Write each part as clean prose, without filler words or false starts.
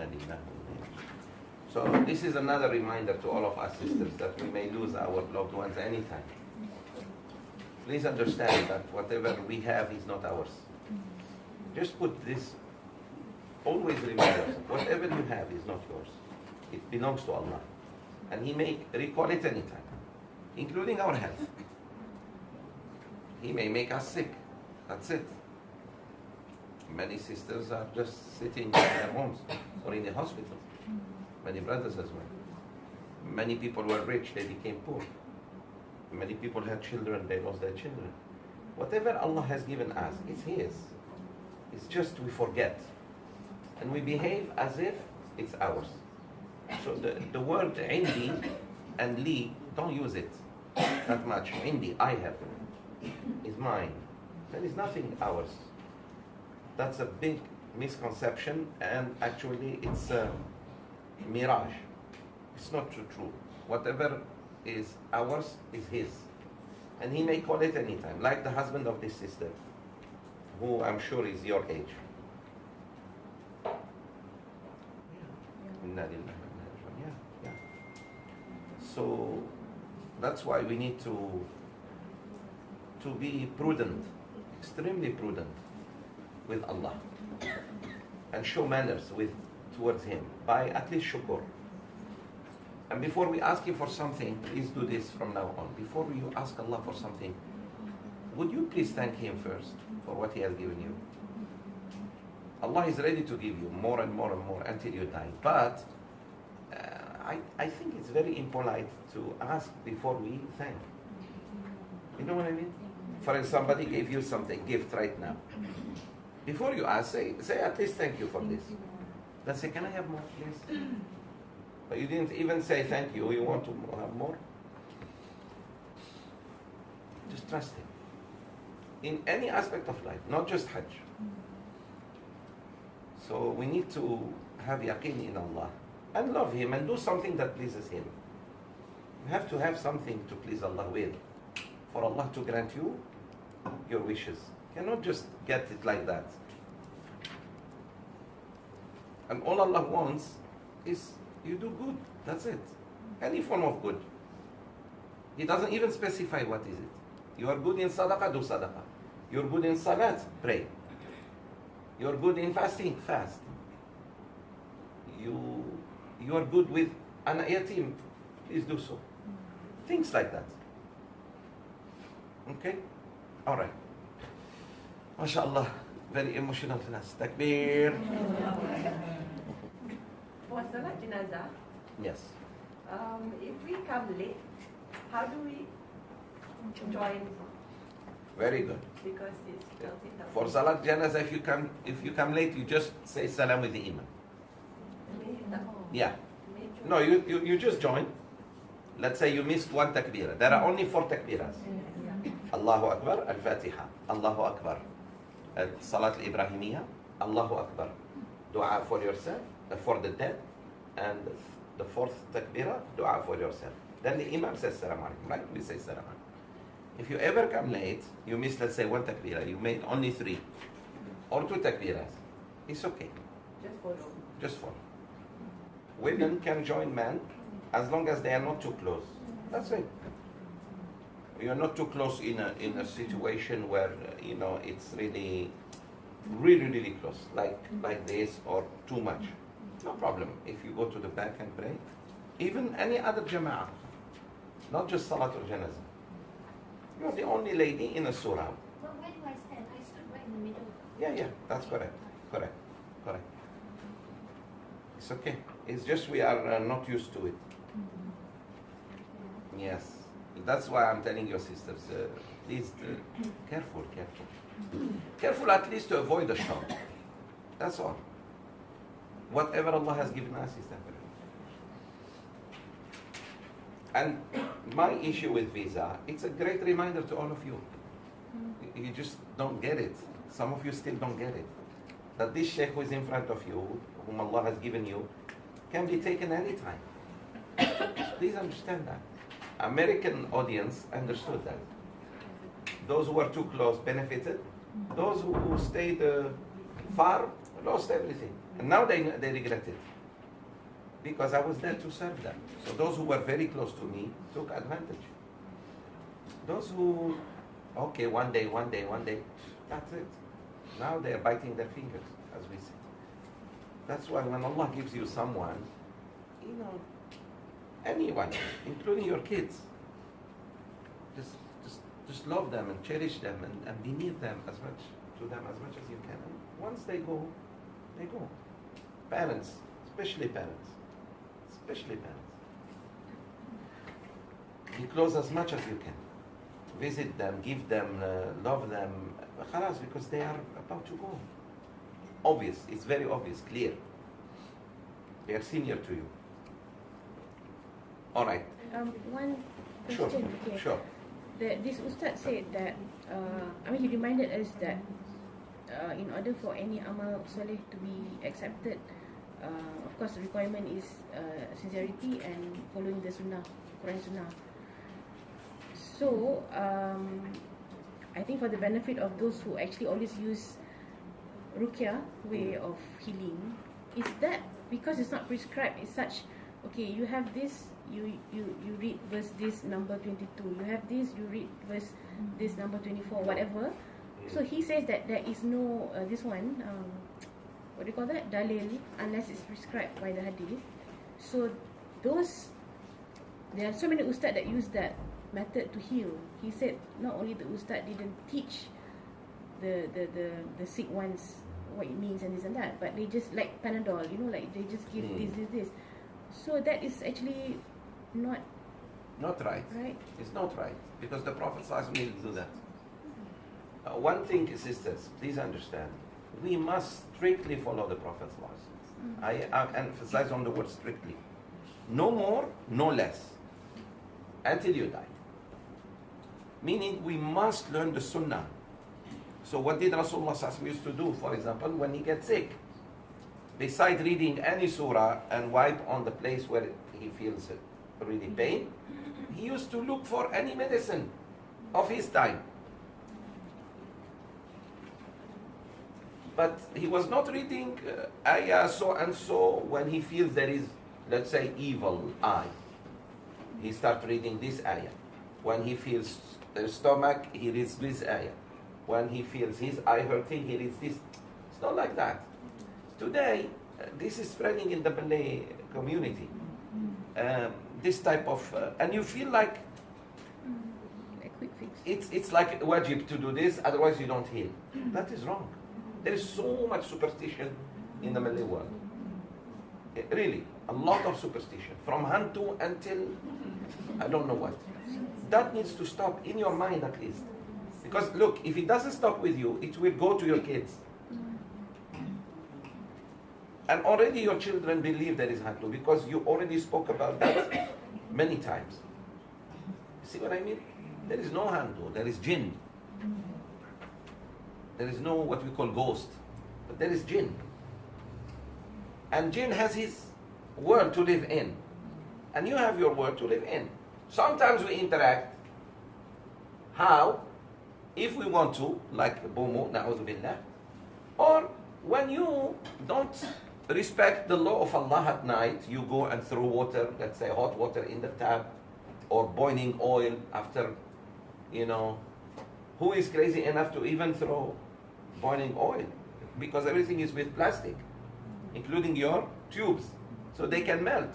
Inna lillahi wa inna ilayhi. So this is another reminder to all of us sisters that we may lose our loved ones anytime. Please understand that whatever we have is not ours. Just put this, always remind yourself, whatever you have is not yours. It belongs to Allah. And He may recall it anytime, including our health. He may make us sick. That's it. Many sisters are just sitting in their homes or in the hospital. Many brothers as well. Many people were rich, they became poor. Many people had children, they lost their children. Whatever Allah has given us, it's His. It's just we forget. And we behave as if it's ours. So the word indi and li, don't use it that much. Indi, I have, is mine. There is nothing ours. That's a big misconception, and actually it's a mirage. It's not true. Whatever is ours is His. And He may call it anytime, like the husband of this sister, who I'm sure is your age. Yeah. So that's why we need to be prudent, extremely prudent with Allah, and show manners towards Him by at least shukr. And before we ask Him for something, please do this from now on. Before you ask Allah for something, would you please thank Him first for what He has given you? Allah is ready to give you more and more and more until you die. But I think it's very impolite to ask before we thank. You know what I mean? For example, somebody gave you something, gift right now. Before you ask, say at least thank you for this. Then say, can I have more, please? But you didn't even say thank you. You want to have more? Just trust Him. In any aspect of life, not just Hajj. So we need to have yaqeen in Allah and love Him and do something that pleases Him. You have to have something to please Allah with for Allah to grant you your wishes. You cannot just get it like that. And all Allah wants is you do good. That's it. Any form of good. He doesn't even specify what is it. You are good in sadaqah, do sadaqah. You're good in salat, pray. You're good in fasting, fast. You are good with an yatim, please do so. Things like that. Okay? Alright. MashaAllah, very emotional class. Takbir. For Salat Janazah, Yes. if we come late, how do we join? Very good. Because it's built in the For Salat Janazah, if you come late, you just say salam with the imam. Yeah. No, you just join. Let's say you missed one takbirah. There are only 4 takbiras. Allahu Akbar, Al-Fatiha. Allahu Akbar. Salat al-Ibrahimiyya. Allahu Akbar. Dua for yourself, for the dead. And the 4th takbirah, dua for yourself. Then the imam says salam alaikum, right? We say salam alaikum. If you ever come late, you miss, let's say, 1 takbirah, you made only 3 or 2 takbiras, it's okay. Just follow. Just follow. Women can join men as long as they are not too close. That's it. You're not too close in a situation where it's really close, like this or too much. No problem. If you go to the back and pray, even any other jama'ah, not just Salatul Janazah. You're the only lady in a surah. Well, where do I stand? I stood right in the middle. Yeah, that's correct. It's okay. It's just we are not used to it. Yes. That's why I'm telling your sisters, please, careful. Careful at least to avoid the shock. That's all. Whatever Allah has given us is temporary. And my issue with visa, it's a great reminder to all of you. You just don't get it. Some of you still don't get it. That this sheikh who is in front of you, whom Allah has given you, can be taken anytime. Please understand that. American audience understood that. Those who were too close benefited. Those who stayed far lost everything. And now they regret it. Because I was there to serve them. So those who were very close to me took advantage. Those who, okay, one day, that's it. Now they're biting their fingers, as we say. That's why when Allah gives you someone, you know, anyone, including your kids, just love them and cherish them and be near them as much as you can. And once they go, they go. Parents, especially parents. Be close as much as you can. Visit them, give them, love them, khalas, because they are about to go. Obvious, it's very obvious, clear. They are senior to you. All right. One question. Sure. Okay. Sure. This Ustad said that, he reminded us that in order for any amal soleh to be accepted, of course the requirement is sincerity and following the sunnah, Quran sunnah. So, I think for the benefit of those who actually always use RUKYAH way of healing, is that because it's not prescribed, it's such, okay, you have this, you read verse this number 22, you have this, you read verse this number 24, whatever. So he says that there is no this one, what do you call that, dalil, unless it's prescribed by the hadith. So there are so many ustad that use that method to heal. He said not only the ustad didn't teach the sick ones what it means and this and that, but they just, like Panadol, like they just give this. So that is actually not right. Right? It's not right, because the Prophet ﷺ didn't do that. One thing, sisters, please understand, we must strictly follow the Prophet ﷺ. I emphasize on the word strictly. No more, no less, until you die. Meaning we must learn the sunnah. So what did Rasulullah ﷺ used to do, for example, when he gets sick? Besides reading any surah and wipe on the place where he feels really pain, he used to look for any medicine of his time. But he was not reading ayah so and so when he feels there is, let's say, evil eye. He starts reading this ayah. When he feels the stomach, he reads this ayah. When he feels his eye hurting, he reads this. It's not like that. Today, this is spreading in the Malay community. This type of, and you feel like a quick fix. It's like wajib to do this, otherwise you don't heal. That is wrong. There is so much superstition in the Malay world. Really, a lot of superstition. From Hantu until I don't know what. That needs to stop in your mind at least. Because look, if it doesn't stop with you, it will go to your kids. And already your children believe there is Hantu because you already spoke about that many times. See what I mean? There is no Hantu, there is jinn. There is no what we call ghost, but there is jinn. And jinn has his world to live in. And you have your world to live in. Sometimes we interact. How? If we want to, like Bomo, na'udhu billah. Or when you don't respect the law of Allah at night, you go and throw water, let's say hot water in the tap, or boiling oil after, who is crazy enough to even throw boiling oil? Because everything is with plastic, including your tubes, so they can melt.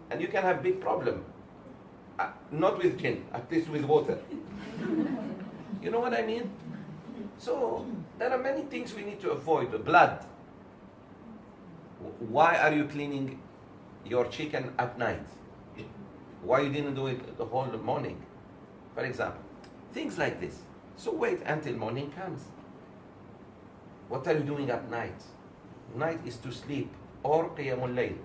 And you can have big problem. Not with jinn, at least with water. You know what I mean? So there are many things we need to avoid. Blood. Why are you cleaning your chicken at night? Why you didn't do it the whole morning? For example, things like this. So wait until morning comes. What are you doing at night? Night is to sleep or qiyamul layl,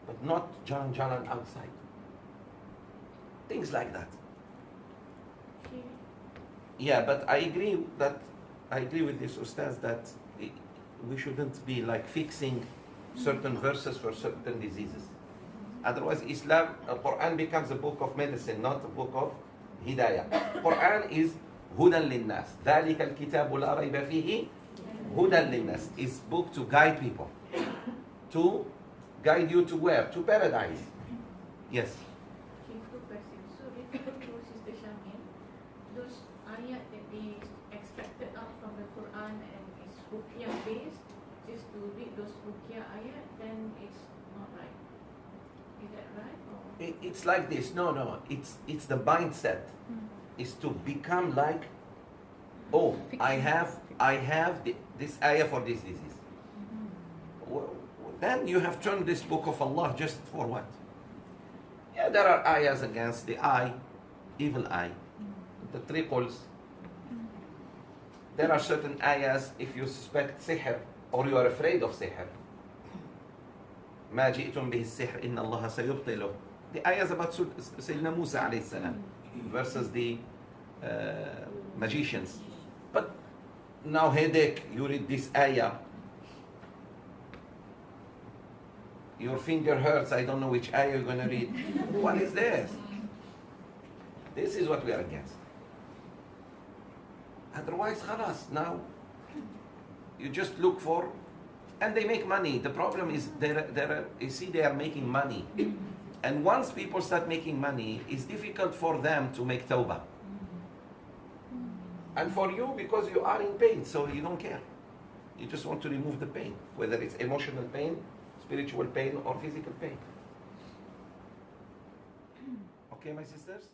but not jalan-jalan outside. Things like that. Yeah, but I agree with this ustaz that we shouldn't be like fixing certain verses for certain diseases. Otherwise, Quran becomes a book of medicine, not a book of hidayah. Quran is hudan linnas. ذَلِكَ الْكِتَابُ لَا رَيْبَ فِيهِ Hudan linnas is book to guide people. To guide you to where? To paradise. Yes. Okay, two questions. So referring to Sister Shamin, those ayat that they extracted out from the Quran and is ruqyah based, just to read those ruqyah ayat, then it's not right. Is that right? Or? It's like this. No. It's the mindset. Is to become like, oh, I have this ayah for this disease. Then you have turned this book of Allah just for what? Yeah, there are ayahs against the eye, evil eye, the triples. There are certain ayahs if you suspect sihr or you are afraid of sihr. ما جئتم به السحر إن الله سيبطله. The ayahs about Sayyidina Musa alayhi salam versus the magicians. But now headache, you read this ayah. Your finger hurts, I don't know which ayah you're going to read. What is this? This is what we are against. Otherwise, khalas, now you just look for, and they make money. The problem is, you see, they are making money. And once people start making money, it's difficult for them to make tawbah. And for you, because you are in pain, so you don't care. You just want to remove the pain, whether it's emotional pain, spiritual pain, or physical pain. Okay, my sisters?